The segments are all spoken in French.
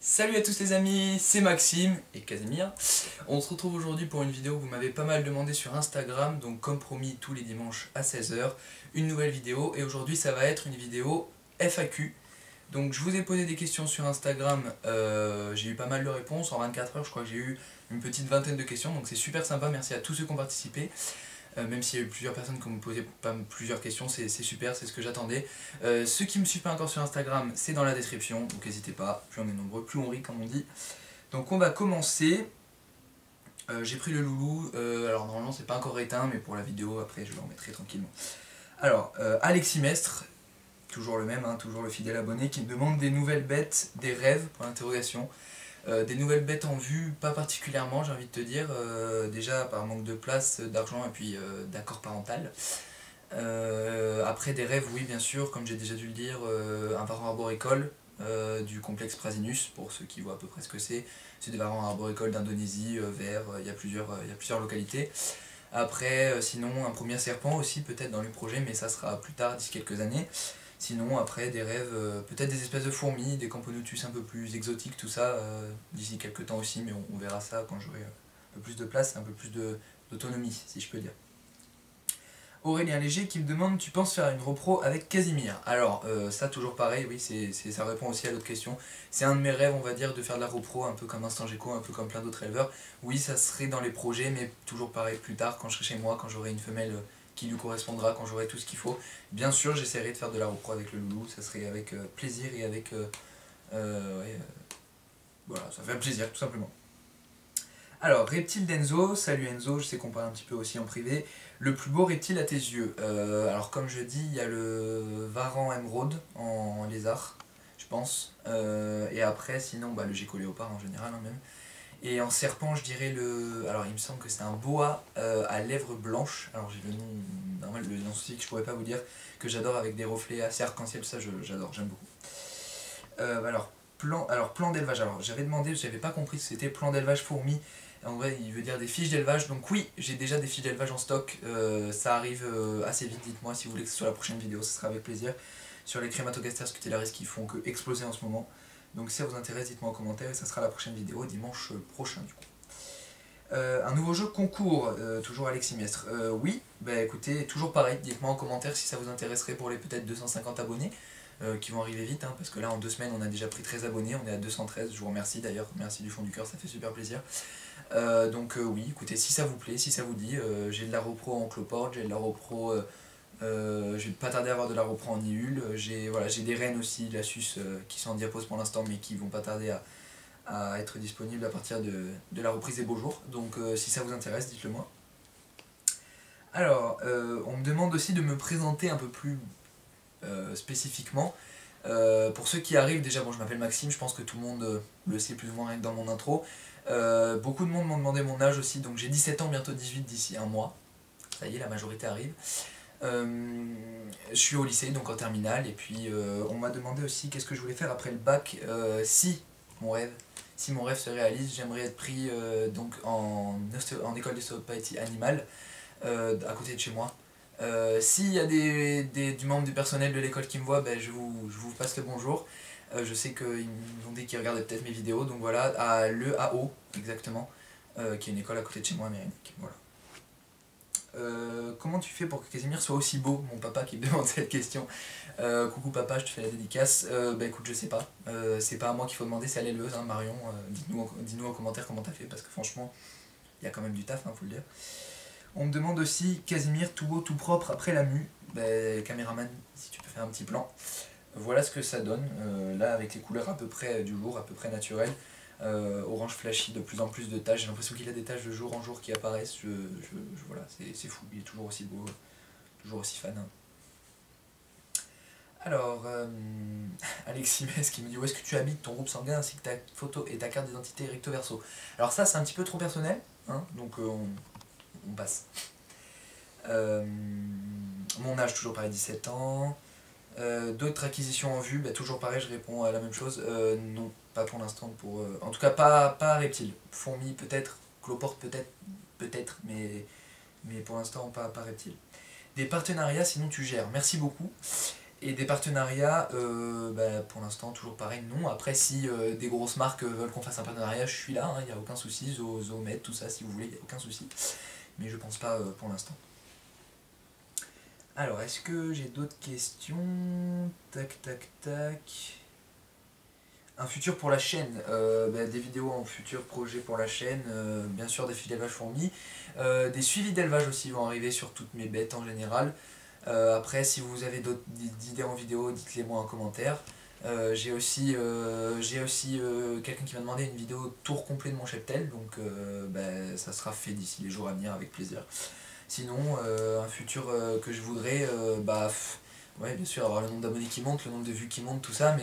Salut à tous les amis, c'est Maxime et Casimir. On se retrouve aujourd'hui pour une vidéo que vous m'avez pas mal demandé sur Instagram, donc comme promis tous les dimanches à 16 h, une nouvelle vidéo, et aujourd'hui ça va être une vidéo FAQ. Donc je vous ai posé des questions sur Instagram, j'ai eu pas mal de réponses, en 24 heures je crois que j'ai eu une petite vingtaine de questions, donc c'est super sympa, merci à tous ceux qui ont participé. Même s'il y a eu plusieurs personnes qui m'ont posé plusieurs questions, c'est super, c'est ce que j'attendais. Ceux qui ne me suivent pas encore sur Instagram, c'est dans la description, donc n'hésitez pas, plus on est nombreux, plus on rit comme on dit. Donc on va commencer. J'ai pris le loulou, alors normalement c'est pas encore éteint, mais pour la vidéo après je le remettrai tranquillement. Alors, Alexis Mestre, toujours le même, hein, toujours le fidèle abonné, qui me demande des nouvelles bêtes, des rêves, pour l'interrogation. Des nouvelles bêtes en vue, pas particulièrement, j'ai envie de te dire, déjà par manque de place, d'argent et puis d'accord parental. Après des rêves, oui bien sûr, comme j'ai déjà dû le dire, un varan arboricole du complexe Prasinus, pour ceux qui voient à peu près ce que c'est. C'est des varans arboricoles d'Indonésie, vert, il y a plusieurs localités. Après, sinon un premier serpent aussi peut-être dans le projet, mais ça sera plus tard, d'ici quelques années. Sinon, après, des rêves, peut-être des espèces de fourmis, des Camponotus un peu plus exotiques, tout ça, d'ici quelques temps aussi, mais on verra ça quand j'aurai un peu plus de place, un peu plus d'autonomie, si je peux dire. Aurélien Léger qui me demande, tu penses faire une repro avec Casimir? Alors, ça toujours pareil, oui, ça répond aussi à l'autre question. C'est un de mes rêves, on va dire, de faire de la repro, un peu comme Instant Gecko, un peu comme plein d'autres éleveurs. Oui, ça serait dans les projets, mais toujours pareil, plus tard, quand je serai chez moi, quand j'aurai une femelle qui lui correspondra, quand j'aurai tout ce qu'il faut. Bien sûr, j'essaierai de faire de la repro avec le loulou, ça serait avec plaisir et avec... ouais, voilà, ça fait plaisir, tout simplement. Alors, reptile d'Enzo, salut Enzo, je sais qu'on parle un petit peu aussi en privé. Le plus beau reptile à tes yeux, alors comme je dis, il y a le varan émeraude en lézard, je pense. Et après, sinon, bah, le gecko léopard en général, hein, même. Et en serpent, je dirais le... Alors, il me semble que c'est un boa à lèvres blanches. Alors, j'ai le nom normal, le nom aussi que je pourrais pas vous dire, que j'adore avec des reflets assez arc-en-ciel, ça j'adore, j'aime beaucoup. Plan d'élevage. Alors, j'avais demandé, j'avais pas compris si c'était plan d'élevage fourmi. En vrai, il veut dire des fiches d'élevage. Donc oui, j'ai déjà des fiches d'élevage en stock. Ça arrive assez vite. Dites-moi si vous voulez que ce soit la prochaine vidéo, ce sera avec plaisir. Sur les Crématogastères scutellaris qui font que exploser en ce moment. Donc si ça vous intéresse, dites-moi en commentaire et ça sera la prochaine vidéo dimanche prochain du coup. Un nouveau jeu concours, toujours Alexis Mestre. Oui, bah écoutez, toujours pareil, dites-moi en commentaire si ça vous intéresserait pour les peut-être 250 abonnés. Qui vont arriver vite, hein, parce que là en 2 semaines on a déjà pris 13 abonnés, on est à 213, je vous remercie d'ailleurs, merci du fond du cœur, ça fait super plaisir. Donc oui, écoutez, si ça vous plaît, si ça vous dit, j'ai de la repro en cloporte, j'ai de la repro, je vais pas tarder à avoir de la repro en nihul, j'ai des rennes aussi, de la sus, qui sont en diapose pour l'instant, mais qui vont pas tarder à être disponibles à partir de la reprise des beaux jours, donc si ça vous intéresse, dites-le moi. Alors, on me demande aussi de me présenter un peu plus spécifiquement. Pour ceux qui arrivent, déjà bon je m'appelle Maxime, je pense que tout le monde le sait plus ou moins rien que dans mon intro. Beaucoup de monde m'ont demandé mon âge aussi, donc j'ai 17 ans, bientôt 18 d'ici un mois. Ça y est, la majorité arrive. Je suis au lycée, donc en terminale, et puis on m'a demandé aussi qu'est-ce que je voulais faire après le bac. Si mon rêve se réalise, j'aimerais être pris donc en école d'ostéopathie animale, à côté de chez moi. S'il y a du membre du personnel de l'école qui me voit, ben, je vous passe le bonjour. Je sais qu'ils m'ont dit qu'ils regardaient peut-être mes vidéos, donc voilà, à l'EAO, exactement, qui est une école à côté de chez moi, américaine. Voilà. Comment tu fais pour que Casimir soit aussi beau? Mon papa qui me demande cette question. Coucou papa, je te fais la dédicace. Bah écoute, je sais pas. C'est pas à moi qu'il faut demander, c'est à l'éleveuse, hein, Marion. Dis-nous en commentaire comment t'as fait, parce que franchement, il y a quand même du taf, hein, faut le dire. On me demande aussi, Casimir, tout beau, tout propre après la mue. Bah, caméraman, si tu peux faire un petit plan. Voilà ce que ça donne, là avec les couleurs à peu près du jour, à peu près naturelles. Orange flashy, de plus en plus de taches, j'ai l'impression qu'il a des taches de jour en jour qui apparaissent, voilà, c'est fou, il est toujours aussi beau, toujours aussi fan. Hein. Alors, Alexis Metz qui me dit où est-ce que tu habites, ton groupe sanguin ainsi que ta photo et ta carte d'identité recto verso. Alors ça c'est un petit peu trop personnel, hein, donc on passe. Mon âge toujours pareil, 17 ans. D'autres acquisitions en vue, bah, toujours pareil, je réponds à la même chose. Non, pas pour l'instant. En tout cas, pas reptile. Fourmi peut-être, cloporte peut-être, mais pour l'instant, pas reptile. Des partenariats, sinon tu gères. Merci beaucoup. Et des partenariats, pour l'instant toujours pareil, non. Après si des grosses marques veulent qu'on fasse un partenariat, je suis là, il n'y a aucun souci, Zomed, tout ça si vous voulez, il n'y a aucun souci. Mais je pense pas pour l'instant. Alors, est-ce que j'ai d'autres questions? Tac, tac, tac. Un futur pour la chaîne, des vidéos en futur projet pour la chaîne, bien sûr des filles d'élevage fourmis, des suivis d'élevage aussi vont arriver sur toutes mes bêtes en général. Après si vous avez d'autres idées en vidéo, dites-les moi en commentaire. J'ai aussi quelqu'un qui m'a demandé une vidéo tour complet de mon cheptel, donc ça sera fait d'ici les jours à venir avec plaisir. Sinon, un futur que je voudrais, ouais, bien sûr avoir le nombre d'abonnés qui monte, le nombre de vues qui monte, tout ça,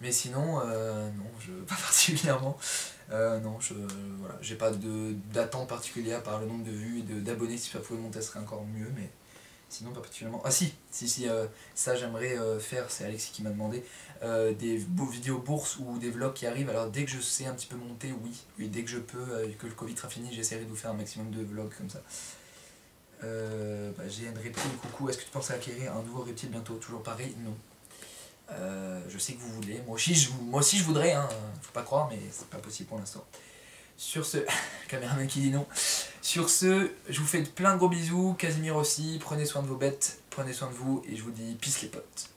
mais sinon, non, pas particulièrement. Non, voilà, j'ai pas d'attente particulière par le nombre de vues et d'abonnés. Si ça pouvait monter, ce serait encore mieux, mais sinon pas particulièrement. Ah si, ça j'aimerais faire, c'est Alexis qui m'a demandé, des vidéos bourses ou des vlogs qui arrivent. Alors dès que je sais un petit peu monter, oui. Et dès que je peux, que le Covid sera fini, j'essaierai de vous faire un maximum de vlogs comme ça. J'ai une reptile, coucou, est-ce que tu penses à acquérir un nouveau reptile bientôt? Toujours pareil, non. Je sais que vous voulez, moi aussi je voudrais, hein, faut pas croire, mais c'est pas possible pour l'instant. Sur ce, caméraman qui dit non. Sur ce, je vous fais plein de gros bisous, Casimir aussi, prenez soin de vos bêtes, prenez soin de vous, et je vous dis peace les potes.